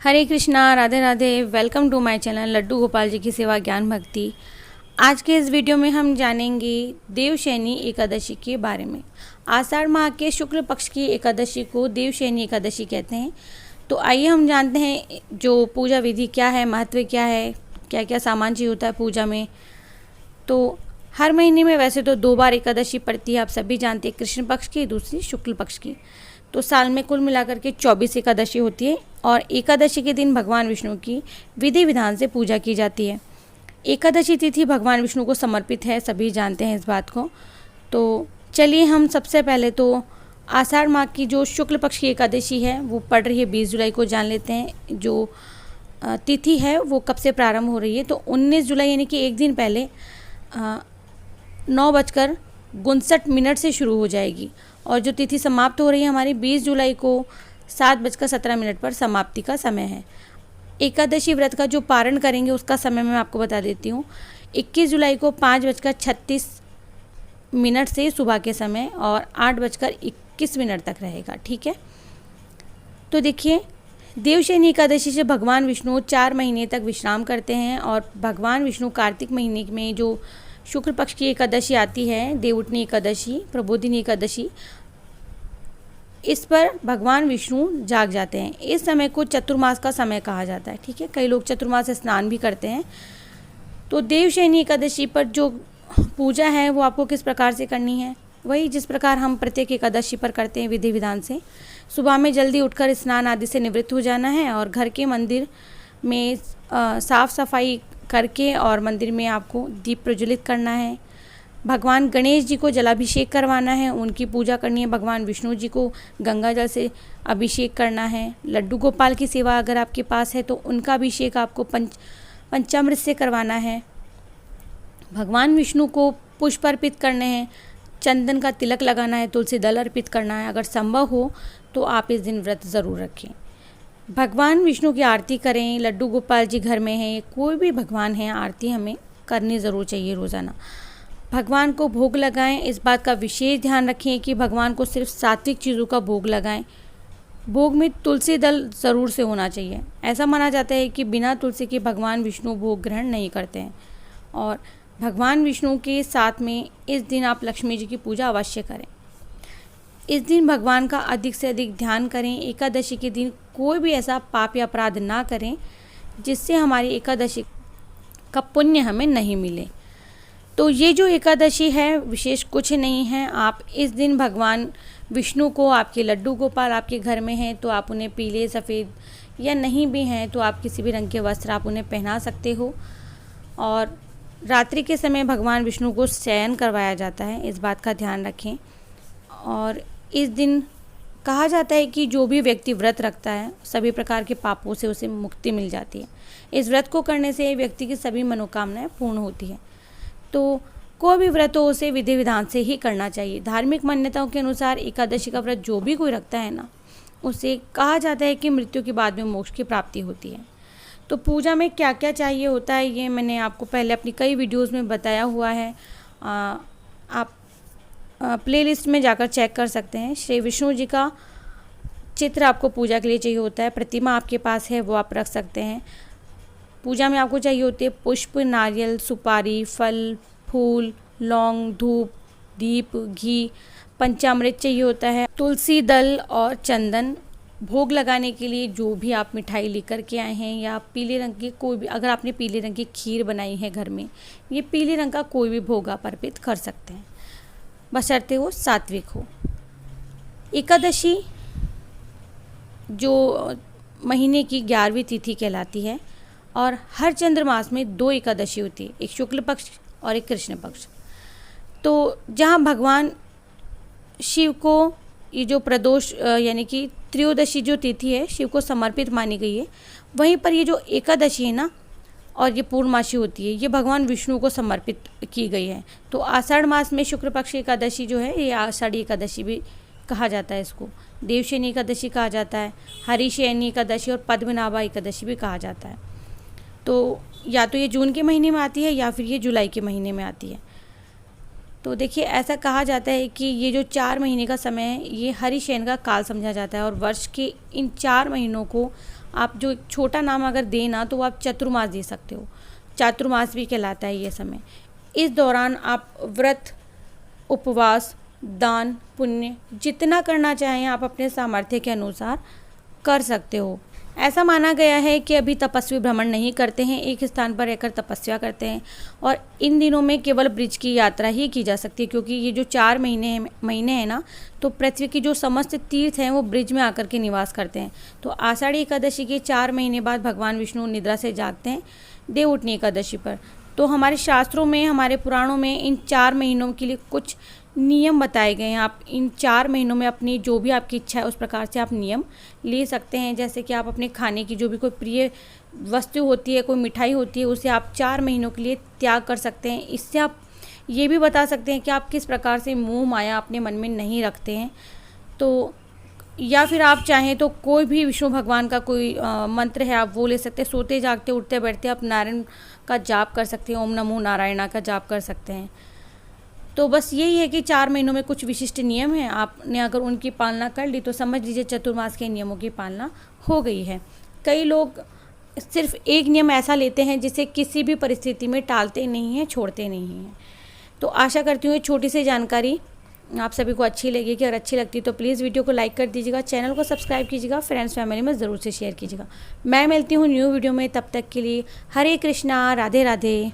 Hare Krishna, Radhe Radhe. Welcome to my channel Laddu Gopal ji की सेवा ज्ञान भक्ति। आज के इस वीडियो में हम जानेंगे देवशयनी एकादशी के बारे में। आषाढ़ माह के शुक्ल पक्ष की एकादशी को देवशयनी एकादशी कहते हैं। तो आइए हम जानते हैं जो पूजा विधि क्या है, महत्व क्या है, क्या क्या सामान चाहिए होता है पूजा में। तो हर महीने में वैसे तो 2 बार एकादशी पड़ती है, आप सभी जानते हैं, कृष्ण पक्ष की, दूसरी शुक्ल पक्ष की। तो साल में कुल मिलाकर के 24 एकादशी होती है और एकादशी के दिन भगवान विष्णु की विधि विधान से पूजा की जाती है। एकादशी तिथि भगवान विष्णु को समर्पित है, सभी जानते हैं इस बात को। तो चलिए हम सबसे पहले तो आषाढ़ माह की जो शुक्ल पक्ष की एकादशी है वो पड़ रही है 20 जुलाई को, जान लेते हैं जो तिथि है वो कब से प्रारंभ हो रही है। तो 19 जुलाई यानी कि एक दिन पहले 9:59 से शुरू हो जाएगी और जो तिथि समाप्त हो रही है हमारी 20 जुलाई को 7:17 पर समाप्ति का समय है। एकादशी व्रत का जो पारण करेंगे उसका समय मैं आपको बता देती हूँ। 21 जुलाई को 5:36 से सुबह के समय और 8:21 तक रहेगा, ठीक है। तो देखिए, देवशयनी एकादशी से भगवान विष्णु 4 महीने तक विश्राम करते हैं और भगवान विष्णु कार्तिक महीने में जो शुक्ल पक्ष की एकादशी आती है, देवउठनी एकादशी, प्रबोधिनी एकादशी, इस पर भगवान विष्णु जाग जाते हैं। इस समय को चतुर्मास का समय कहा जाता है, ठीक है। कई लोग चतुर्मास स्नान भी करते हैं। तो देवशयनी एकादशी पर जो पूजा है वो आपको किस प्रकार से करनी है, वही जिस प्रकार हम प्रत्येक एकादशी पर करते हैं विधि विधान से। सुबह में जल्दी उठकर स्नान आदि से निवृत्त हो जाना है और घर के मंदिर में साफ सफाई करके और मंदिर में आपको दीप प्रज्वलित करना है। भगवान गणेश जी को जलाभिषेक करवाना है, उनकी पूजा करनी है। भगवान विष्णु जी को गंगा जल से अभिषेक करना है। लड्डू गोपाल की सेवा अगर आपके पास है तो उनका अभिषेक आपको पंचामृत से करवाना है। भगवान विष्णु को पुष्प अर्पित करने हैं, चंदन का तिलक लगाना है, तुलसी दल अर्पित करना है। अगर संभव हो तो आप इस दिन व्रत ज़रूर रखें। भगवान विष्णु की आरती करें। लड्डू गोपाल जी घर में हैं, कोई भी भगवान है, आरती हमें करनी ज़रूर चाहिए रोज़ाना। भगवान को भोग लगाएं। इस बात का विशेष ध्यान रखें कि भगवान को सिर्फ सात्विक चीज़ों का भोग लगाएं। भोग में तुलसी दल ज़रूर से होना चाहिए। ऐसा माना जाता है कि बिना तुलसी के भगवान विष्णु भोग ग्रहण नहीं करते हैं। और भगवान विष्णु के साथ में इस दिन आप लक्ष्मी जी की पूजा अवश्य करें। इस दिन भगवान का अधिक से अधिक ध्यान करें। एकादशी के दिन कोई भी ऐसा पाप या अपराध ना करें जिससे हमारी एकादशी का पुण्य हमें नहीं मिले। तो ये जो एकादशी है विशेष कुछ नहीं है। आप इस दिन भगवान विष्णु को, आपके लड्डू गोपाल आपके घर में हैं तो आप उन्हें पीले, सफ़ेद या नहीं भी हैं तो आप किसी भी रंग के वस्त्र आप उन्हें पहना सकते हो। और रात्रि के समय भगवान विष्णु को शयन करवाया जाता है, इस बात का ध्यान रखें। और इस दिन कहा जाता है कि जो भी व्यक्ति व्रत रखता है सभी प्रकार के पापों से उसे मुक्ति मिल जाती है। इस व्रत को करने से व्यक्ति की सभी मनोकामनाएं पूर्ण होती है। तो कोई भी व्रत हो उसे विधि विधान से ही करना चाहिए। धार्मिक मान्यताओं के अनुसार एकादशी का व्रत जो भी कोई रखता है ना, उसे कहा जाता है कि मृत्यु के बाद में मोक्ष की प्राप्ति होती है। तो पूजा में क्या क्या चाहिए होता है ये मैंने आपको पहले अपनी कई वीडियोज़ में बताया हुआ है। आप प्लेलिस्ट में जाकर चेक कर सकते हैं। श्री विष्णु जी का चित्र आपको पूजा के लिए चाहिए होता है। प्रतिमा आपके पास है वो आप रख सकते हैं। पूजा में आपको चाहिए होते हैं पुष्प, नारियल, सुपारी, फल, फूल, लौंग, धूप, दीप, घी, पंचामृत चाहिए होता है, तुलसी दल और चंदन। भोग लगाने के लिए जो भी आप मिठाई लेकर के आए हैं या पीले रंग की कोई भी, अगर आपने पीले रंग की खीर बनाई है घर में, ये पीले रंग का कोई भी भोग आप अर्पित कर सकते हैं, बशर्ते वो सात्विक हो। एकादशी जो महीने की 11वीं तिथि कहलाती है और हर चंद्रमास में 2 एकादशी होती है, एक शुक्ल पक्ष और एक कृष्ण पक्ष। तो जहाँ भगवान शिव को ये जो प्रदोष यानी कि त्रयोदशी जो तिथि है शिव को समर्पित मानी गई है, वहीं पर ये जो एकादशी है ना और ये पूर्णमासी होती है ये भगवान विष्णु को समर्पित की गई है। तो आषाढ़ मास में शुक्ल पक्ष एकादशी जो है ये आषाढ़ी एकादशी भी कहा जाता है, इसको देवशयनी एकादशी कहा जाता है, हरिशयनी एकादशी और पद्मनाभा एकादशी भी कहा जाता है। तो या तो ये जून के महीने में आती है या फिर ये जुलाई के महीने में आती है। तो देखिए, ऐसा कहा जाता है कि ये जो 4 महीने का समय है ये हरिशयन का काल समझा जाता है और वर्ष के इन 4 महीनों को आप जो एक छोटा नाम अगर देना तो वो आप चतुर्मास दे सकते हो, चातुर्मास भी कहलाता है ये समय। इस दौरान आप व्रत, उपवास, दान, पुण्य जितना करना चाहें आप अपने सामर्थ्य के अनुसार कर सकते हो। ऐसा माना गया है कि अभी तपस्वी भ्रमण नहीं करते हैं, एक स्थान पर रहकर तपस्या करते हैं, और इन दिनों में केवल ब्रिज की यात्रा ही की जा सकती है, क्योंकि ये जो 4 महीने हैं ना, तो पृथ्वी की जो समस्त तीर्थ हैं वो ब्रिज में आकर के निवास करते हैं। तो आषाढ़ी एकादशी के 4 महीने बाद भगवान विष्णु निद्रा से जागते हैं देव उठनी एकादशी पर। तो हमारे शास्त्रों में, हमारे पुराणों में इन 4 महीनों के लिए कुछ नियम बताए गए हैं। आप इन 4 महीनों में अपनी जो भी आपकी इच्छा है उस प्रकार से आप नियम ले सकते हैं। जैसे कि आप अपने खाने की जो भी कोई प्रिय वस्तु होती है, कोई मिठाई होती है, उसे आप 4 महीनों के लिए त्याग कर सकते हैं। इससे आप ये भी बता सकते हैं कि आप किस प्रकार से मोह माया अपने मन में नहीं रखते हैं। तो या फिर आप चाहें तो कोई भी विष्णु भगवान का कोई मंत्र है आप वो ले सकते हैं। सोते जागते उठते बैठते आप नारायण का जाप कर सकते हैं, ओम नमो नारायणा का जाप कर सकते हैं। तो बस यही है कि 4 महीनों में कुछ विशिष्ट नियम हैं, आपने अगर उनकी पालना कर ली तो समझ लीजिए चतुर्मास के नियमों की पालना हो गई है। कई लोग सिर्फ एक नियम ऐसा लेते हैं जिसे किसी भी परिस्थिति में टालते नहीं हैं, छोड़ते नहीं हैं। तो आशा करती हूँ ये छोटी सी जानकारी आप सभी को अच्छी लगेगी। अगर अच्छी लगती तो प्लीज़ वीडियो को लाइक कर दीजिएगा, चैनल को सब्सक्राइब कीजिएगा, फ्रेंड्स फैमिली में ज़रूर से शेयर कीजिएगा। मैं मिलती हूँ न्यू वीडियो में, तब तक के लिए हरे कृष्णा, राधे राधे।